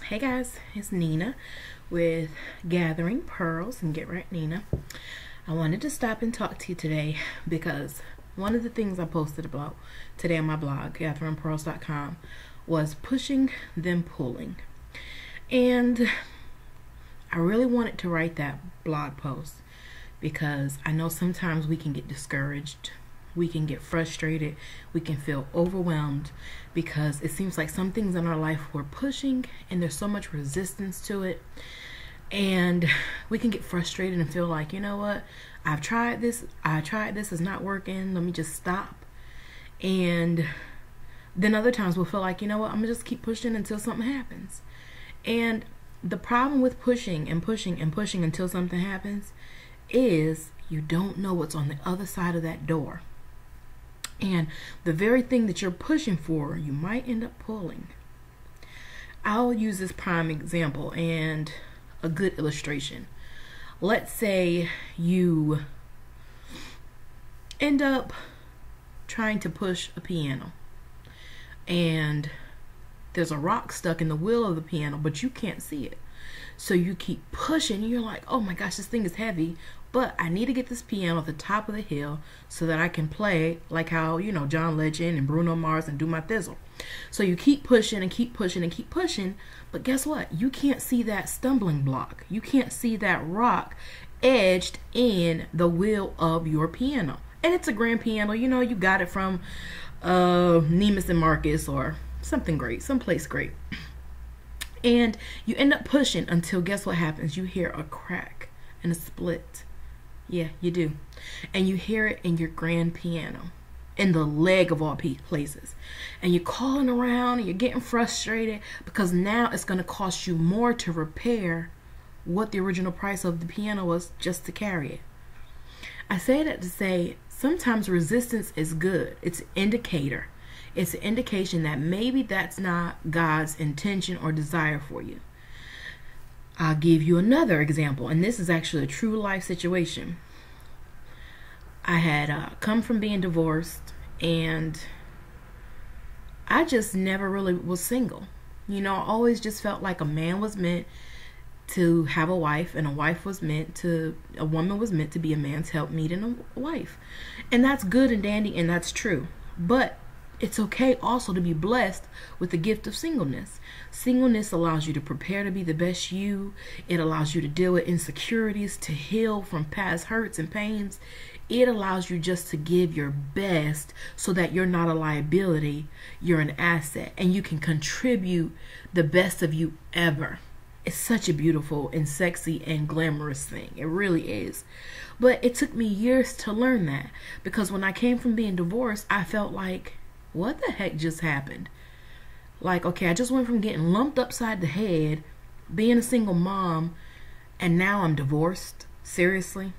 Hey guys, it's Nina with Gathering Pearls and Get Right Nina. I wanted to stop and talk to you today because one of the things I posted about today on my blog, gatheringpearls.com, was pushing then pulling. And I really wanted to write that blog post because I know sometimes we can get discouraged, we can get frustrated, we can feel overwhelmed because it seems like some things in our life we're pushing and there's so much resistance to it, and we can get frustrated and feel like, you know what, I tried this, it's not working, let me just stop. And then other times we'll feel like, you know what, I'm gonna just keep pushing until something happens. And the problem with pushing and pushing and pushing until something happens is you don't know what's on the other side of that door. And the very thing that you're pushing for, you might end up pulling. I'll use this prime example and a good illustration. Let's say you end up trying to push a piano and there's a rock stuck in the wheel of the piano, but you can't see it. So you keep pushing and you're like, oh my gosh, this thing is heavy, but I need to get this piano at the top of the hill so that I can play like how, you know, John Legend and Bruno Mars and do my thizzle. So you keep pushing and keep pushing and keep pushing, but guess what? You can't see that stumbling block. You can't see that rock edged in the wheel of your piano. And it's a grand piano, you know, you got it from Neiman and Marcus or something great, someplace great. And you end up pushing until guess what happens? You hear a crack and a split. Yeah, you do. And you hear it in your grand piano, in the leg of all places. And you're calling around and you're getting frustrated because now it's going to cost you more to repair what the original price of the piano was just to carry it. I say that to say sometimes resistance is good. It's an indicator. It's an indication that maybe that's not God's intention or desire for you. I'll give you another example, and this is actually a true life situation. I had come from being divorced, and I just never really was single. You know, I always just felt like a man was meant to have a wife, and a woman was meant to be a man's helpmeet and a wife. And that's good and dandy, and that's true. But it's okay also to be blessed with the gift of singleness. Singleness allows you to prepare to be the best you. It allows you to deal with insecurities, to heal from past hurts and pains. It allows you just to give your best so that you're not a liability, you're an asset, and you can contribute the best of you ever. It's such a beautiful and sexy and glamorous thing. It really is. But it took me years to learn that, because when I came from being divorced, I felt like, what the heck just happened? Like, okay, I just went from getting lumped upside the head, being a single mom, and now I'm divorced? Seriously?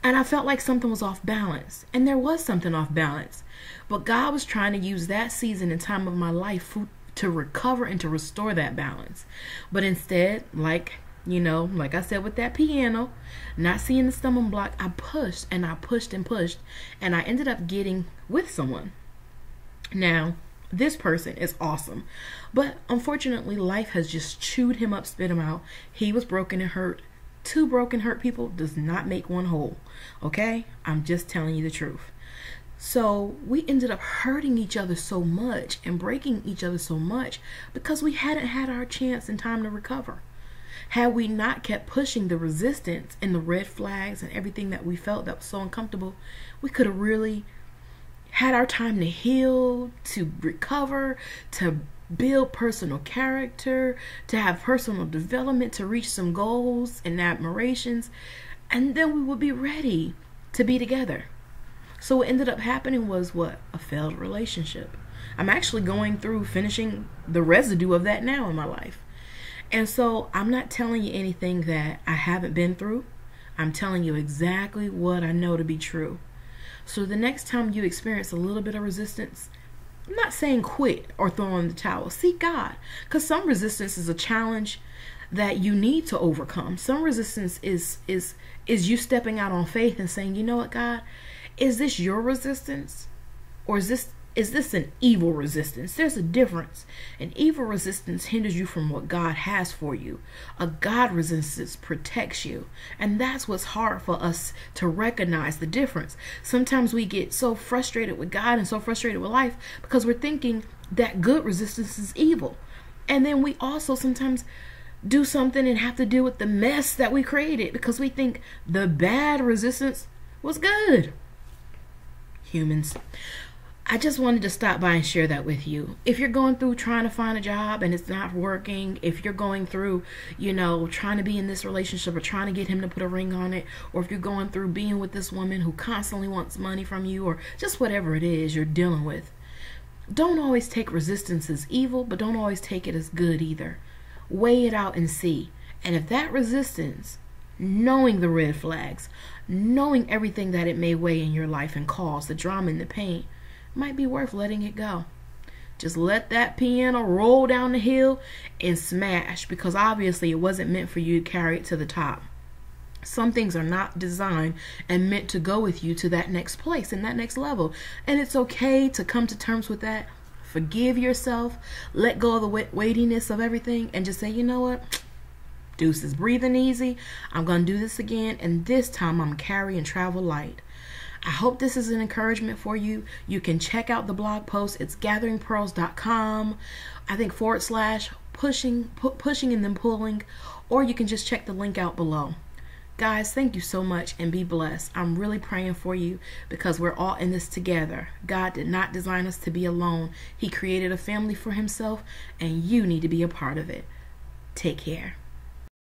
And I felt like something was off balance. And there was something off balance. But God was trying to use that season and time of my life to recover and to restore that balance. But instead, like I said with that piano, not seeing the stumbling block, I pushed and I pushed and pushed. And I ended up getting with someone. Now, this person is awesome, but unfortunately life has just chewed him up, spit him out. He was broken and hurt. Two broken, hurt people does not make one whole. Okay? I'm just telling you the truth. So we ended up hurting each other so much and breaking each other so much because we hadn't had our chance and time to recover. Had we not kept pushing the resistance and the red flags and everything that we felt that was so uncomfortable, we could have really had our time to heal, to recover, to build personal character, to have personal development, to reach some goals and admirations, and then we would be ready to be together. So what ended up happening was what? A failed relationship. I'm actually going through finishing the residue of that now in my life. And so I'm not telling you anything that I haven't been through. I'm telling you exactly what I know to be true. So the next time you experience a little bit of resistance, I'm not saying quit or throw in the towel. Seek God. Because some resistance is a challenge that you need to overcome. Some resistance is you stepping out on faith and saying, you know what, God, is this your resistance? Or is this is this an evil resistance? There's a difference. An evil resistance hinders you from what God has for you. A God resistance protects you. And that's what's hard for us to recognize the difference. Sometimes we get so frustrated with God and so frustrated with life because we're thinking that good resistance is evil. And then we also sometimes do something and have to deal with the mess that we created because we think the bad resistance was good. Humans. I just wanted to stop by and share that with you. If you're going through trying to find a job and it's not working, if you're going through, trying to be in this relationship or trying to get him to put a ring on it, or if you're going through being with this woman who constantly wants money from you, or just whatever it is you're dealing with, don't always take resistance as evil, but don't always take it as good either. Weigh it out and see. And if that resistance, knowing the red flags, knowing everything that it may weigh in your life and cause the drama and the pain, might be worth letting it go. Just let that piano roll down the hill and smash, because obviously it wasn't meant for you to carry it to the top. Some things are not designed and meant to go with you to that next place and that next level. And it's okay to come to terms with that. Forgive yourself. Let go of the weightiness of everything and just say, you know what? Deuces, breathing easy. I'm going to do this again. And this time I'm carry and travel light. I hope this is an encouragement for you. You can check out the blog post. It's gatheringpearls.com. I think /pushing and then pulling. Or you can just check the link out below. Guys, thank you so much and be blessed. I'm really praying for you because we're all in this together. God did not design us to be alone. He created a family for himself and you need to be a part of it. Take care.